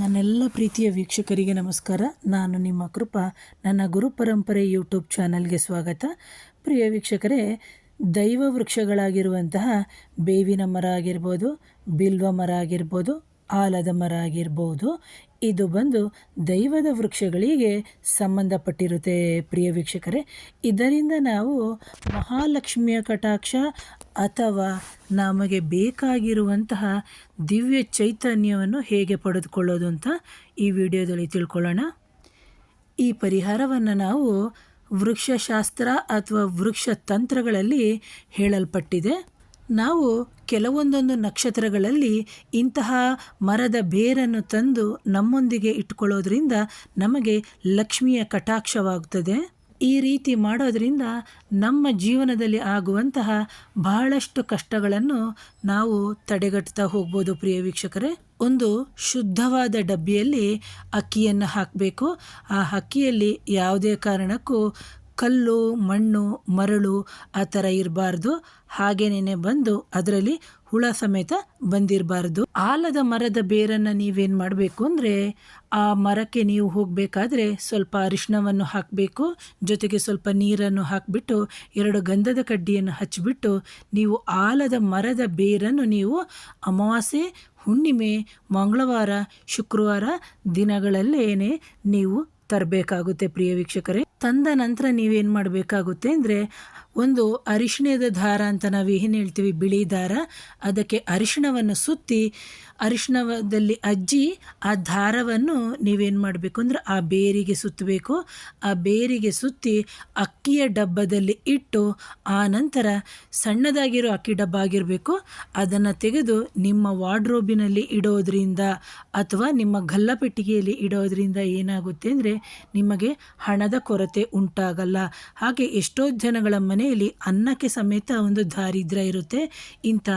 ನನ್ನೆಲ್ಲ ಪ್ರೀತಿಯ ವೀಕ್ಷಕರಿಗೆ ನಮಸ್ಕಾರ. ನಾನು ನಿಮ್ಮ ಕೃಪಾ. ನನ್ನ ಗುರು ಪರಂಪರೆ ಯೂಟ್ಯೂಬ್ ಚಾನಲ್ಗೆ ಸ್ವಾಗತ. ಪ್ರಿಯ ವೀಕ್ಷಕರೇ, ದೈವ ವೃಕ್ಷಗಳಾಗಿರುವಂತಹ ಬೇವಿನ ಮರ ಆಗಿರ್ಬೋದು, ಬಿಲ್ವ ಮರ ಆಗಿರ್ಬೋದು, ಆಲದ ಮರ ಆಗಿರ್ಬೋದು, ಇದು ಬಂದು ದೈವದ ವೃಕ್ಷಗಳಿಗೆ ಸಂಬಂಧಪಟ್ಟಿರುತ್ತೆ. ಪ್ರಿಯ ವೀಕ್ಷಕರೇ, ಇದರಿಂದ ನಾವು ಮಹಾಲಕ್ಷ್ಮಿಯ ಕಟಾಕ್ಷ ಅಥವಾ ನಮಗೆ ಬೇಕಾಗಿರುವಂತಹ ದಿವ್ಯ ಚೈತನ್ಯವನ್ನು ಹೇಗೆ ಪಡೆದುಕೊಳ್ಳೋದು ಅಂತ ಈ ವಿಡಿಯೋದಲ್ಲಿ ತಿಳ್ಕೊಳ್ಳೋಣ. ಈ ಪರಿಹಾರವನ್ನು ನಾವು ವೃಕ್ಷಶಾಸ್ತ್ರ ಅಥವಾ ವೃಕ್ಷ ತಂತ್ರಗಳಲ್ಲಿ ಹೇಳಲ್ಪಟ್ಟಿದೆ. ನಾವು ಕೆಲವೊಂದೊಂದು ನಕ್ಷತ್ರಗಳಲ್ಲಿ ಇಂತಹ ಮರದ ಬೇರನ್ನು ತಂದು ನಮ್ಮೊಂದಿಗೆ ಇಟ್ಕೊಳ್ಳೋದ್ರಿಂದ ನಮಗೆ ಲಕ್ಷ್ಮಿಯ ಕಟಾಕ್ಷವಾಗುತ್ತದೆ. ಈ ರೀತಿ ಮಾಡೋದ್ರಿಂದ ನಮ್ಮ ಜೀವನದಲ್ಲಿ ಆಗುವಂತಹ ಬಹಳಷ್ಟು ಕಷ್ಟಗಳನ್ನು ನಾವು ತಡೆಗಟ್ತಾ ಹೋಗ್ಬೋದು. ಪ್ರಿಯ ವೀಕ್ಷಕರೇ, ಒಂದು ಶುದ್ಧವಾದ ಡಬ್ಬಿಯಲ್ಲಿ ಅಕ್ಕಿಯನ್ನು ಹಾಕಬೇಕು. ಆ ಅಕ್ಕಿಯಲ್ಲಿ ಯಾವುದೇ ಕಾರಣಕ್ಕೂ ಕಲ್ಲು, ಮಣ್ಣು, ಮರಳು ಆ ಥರ ಇರಬಾರ್ದು. ಹಾಗೇನೇ ಬಂದು ಅದರಲ್ಲಿ ಹುಳ ಸಮೇತ ಬಂದಿರಬಾರ್ದು. ಆಲದ ಮರದ ಬೇರನ್ನು ನೀವೇನು ಮಾಡಬೇಕು ಅಂದರೆ, ಆ ಮರಕ್ಕೆ ನೀವು ಹೋಗಬೇಕಾದ್ರೆ ಸ್ವಲ್ಪ ಅರಿಶಿಣವನ್ನು ಹಾಕಬೇಕು. ಜೊತೆಗೆ ಸ್ವಲ್ಪ ನೀರನ್ನು ಹಾಕಿಬಿಟ್ಟು 2 ಗಂಧದ ಕಡ್ಡಿಯನ್ನು ಹಚ್ಚಿಬಿಟ್ಟು ನೀವು ಆಲದ ಮರದ ಬೇರನ್ನು ನೀವು ಅಮಾವಾಸ್ಯೆ, ಹುಣ್ಣಿಮೆ, ಮಂಗಳವಾರ, ಶುಕ್ರವಾರ ದಿನಗಳಲ್ಲೇನೆ ನೀವು ತರಬೇಕಾಗುತ್ತೆ. ಪ್ರಿಯ ವೀಕ್ಷಕರೇ, ತಂದ ನಂತರ ನೀವೇನು ಮಾಡಬೇಕಾಗುತ್ತೆ ಅಂದರೆ, ಒಂದು ಅರಿಶಿಣದ ದಾರ ಅಂತ ನಾವು ಏನು ಹೇಳ್ತೀವಿ, ಬಿಳಿ ದಾರ, ಅದಕ್ಕೆ ಅರಿಶಿಣವನ್ನು ಸುತ್ತಿ ಅರಿಶಿಣದಲ್ಲಿ ಅಜ್ಜಿ ಆ ದಾರವನ್ನು ನೀವೇನು ಮಾಡಬೇಕು ಅಂದರೆ ಆ ಬೇರಿಗೆ ಸುತ್ತಬೇಕು. ಆ ಬೇರಿಗೆ ಸುತ್ತಿ ಅಕ್ಕಿಯ ಡಬ್ಬದಲ್ಲಿ ಇಟ್ಟು, ಆ ನಂತರ ಸಣ್ಣದಾಗಿರೋ ಅಕ್ಕಿ ಡಬ್ಬ ಆಗಿರಬೇಕು, ಅದನ್ನು ತೆಗೆದು ನಿಮ್ಮ ವಾರ್ಡ್ರೋಬಿನಲ್ಲಿ ಇಡೋದ್ರಿಂದ ಅಥವಾ ನಿಮ್ಮ ಗಲ್ಲಪೆಟ್ಟಿಗೆಯಲ್ಲಿ ಇಡೋದ್ರಿಂದ ಏನಾಗುತ್ತೆ ಅಂದರೆ ನಿಮಗೆ ಹಣದ ಕೊರತೆ ಉಂಟಾಗಲ್ಲ. ಹಾಗೆ ಎಷ್ಟೋ ಜನಗಳ ಮನೆಯಲ್ಲಿ ಅನ್ನಕ್ಕೆ ಸಮೇತ ಒಂದು ದಾರಿದ್ರ್ಯ ಇರುತ್ತೆ. ಇಂಥ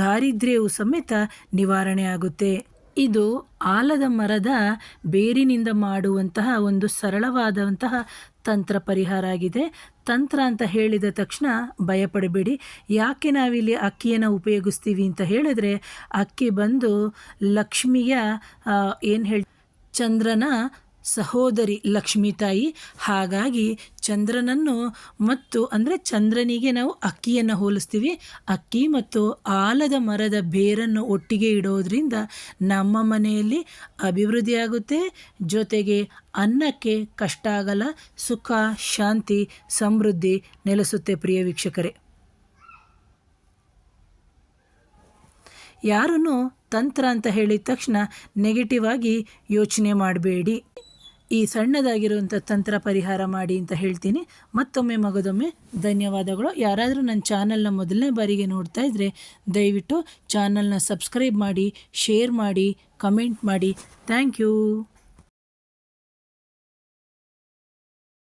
ದಾರಿದ್ರ್ಯವು ಸಮೇತ ನಿವಾರಣೆ ಆಗುತ್ತೆ. ಇದು ಆಲದ ಮರದ ಬೇರಿನಿಂದ ಮಾಡುವಂತಹ ಒಂದು ಸರಳವಾದಂತಹ ತಂತ್ರ ಪರಿಹಾರ ಆಗಿದೆ. ತಂತ್ರ ಅಂತ ಹೇಳಿದ ತಕ್ಷಣ ಭಯಪಡಬೇಡಿ. ಯಾಕೆ ನಾವಿಲ್ಲಿ ಅಕ್ಕಿಯನ್ನು ಉಪಯೋಗಿಸ್ತೀವಿ ಅಂತ ಹೇಳಿದ್ರೆ, ಅಕ್ಕಿ ಬಂದು ಲಕ್ಷ್ಮಿಯ ಚಂದ್ರನ ಸಹೋದರಿ ಲಕ್ಷ್ಮೀ ತಾಯಿ. ಹಾಗಾಗಿ ಚಂದ್ರನನ್ನು ಮತ್ತು ಅಂದರೆ ಚಂದ್ರನಿಗೆ ನಾವು ಅಕ್ಕಿಯನ್ನು ಹೋಲಿಸ್ತೀವಿ. ಅಕ್ಕಿ ಮತ್ತು ಆಲದ ಮರದ ಬೇರನ್ನು ಒಟ್ಟಿಗೆ ಇಡೋದ್ರಿಂದ ನಮ್ಮ ಮನೆಯಲ್ಲಿ ಅಭಿವೃದ್ಧಿ ಆಗುತ್ತೆ. ಜೊತೆಗೆ ಅನ್ನಕ್ಕೆ ಕಷ್ಟ ಆಗಲ್ಲ, ಸುಖ, ಶಾಂತಿ, ಸಮೃದ್ಧಿ ನೆಲೆಸುತ್ತೆ. ಪ್ರಿಯ ವೀಕ್ಷಕರೇ, ಯಾರನ್ನು ತಂತ್ರ ಅಂತ ಹೇಳಿದ ತಕ್ಷಣ ನೆಗೆಟಿವ್ ಆಗಿ ಯೋಚನೆ ಮಾಡಬೇಡಿ. ಈ ಸಣ್ಣದಾಗಿರುವಂಥ ತಂತ್ರ ಪರಿಹಾರ ಮಾಡಿ ಅಂತ ಹೇಳ್ತೀನಿ. ಮತ್ತೊಮ್ಮೆ ಮಗದೊಮ್ಮೆ ಧನ್ಯವಾದಗಳು. ಯಾರಾದರೂ ನನ್ನ ಚಾನಲ್ನ ಮೊದಲನೇ ಬಾರಿಗೆ ನೋಡ್ತಾ ಇದ್ದರೆ ದಯವಿಟ್ಟು ಚಾನಲ್ನ ಸಬ್ಸ್ಕ್ರೈಬ್ ಮಾಡಿ, ಶೇರ್ ಮಾಡಿ, ಕಮೆಂಟ್ ಮಾಡಿ. Thank you.